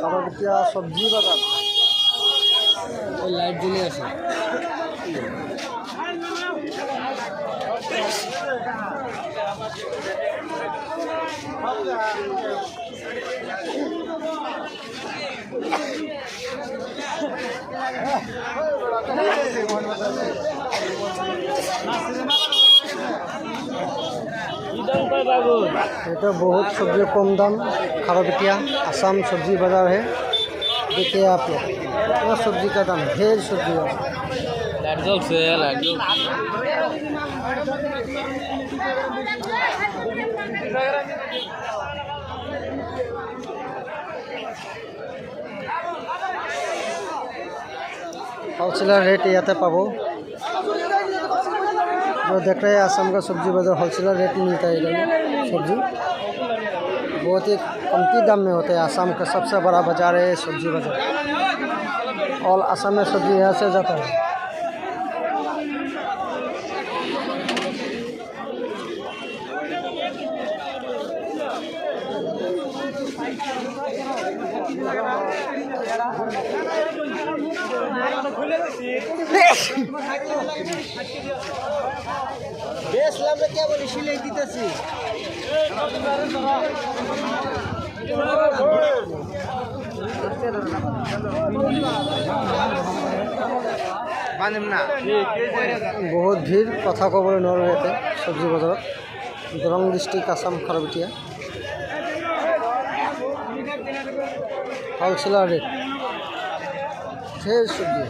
খাবারটিয়া সবজি বাজার ওই লাইট জ্বলে আছে। ये तो बहुत सब्जी कम दाम खाराबिटिया आसाम सब्जी बाजार है। देखिए आप लोग इतना सब्जी का दाम ढेर सब्जी है। होलसेलर रेट यहाँ पाबो। जो देख रहे हैं आसाम का सब्जी बाजार होलसेलर रेट मिलता है इधर सब्जी बहुत ही कमती दाम में होता है। आसाम का सबसे बड़ा बाजार है सब्जी बाजार और आसाम में सब्जी यहाँ से जाता है। बेसलाम में क्या बोली सिलाई दीतेছি बहुत भीड़ कथा कबले नरते सब्जी बाजार दरंग डिस्ट्रिक्ट आसाम खाराबिटिया होलसेलर रेट ढेर सब्जी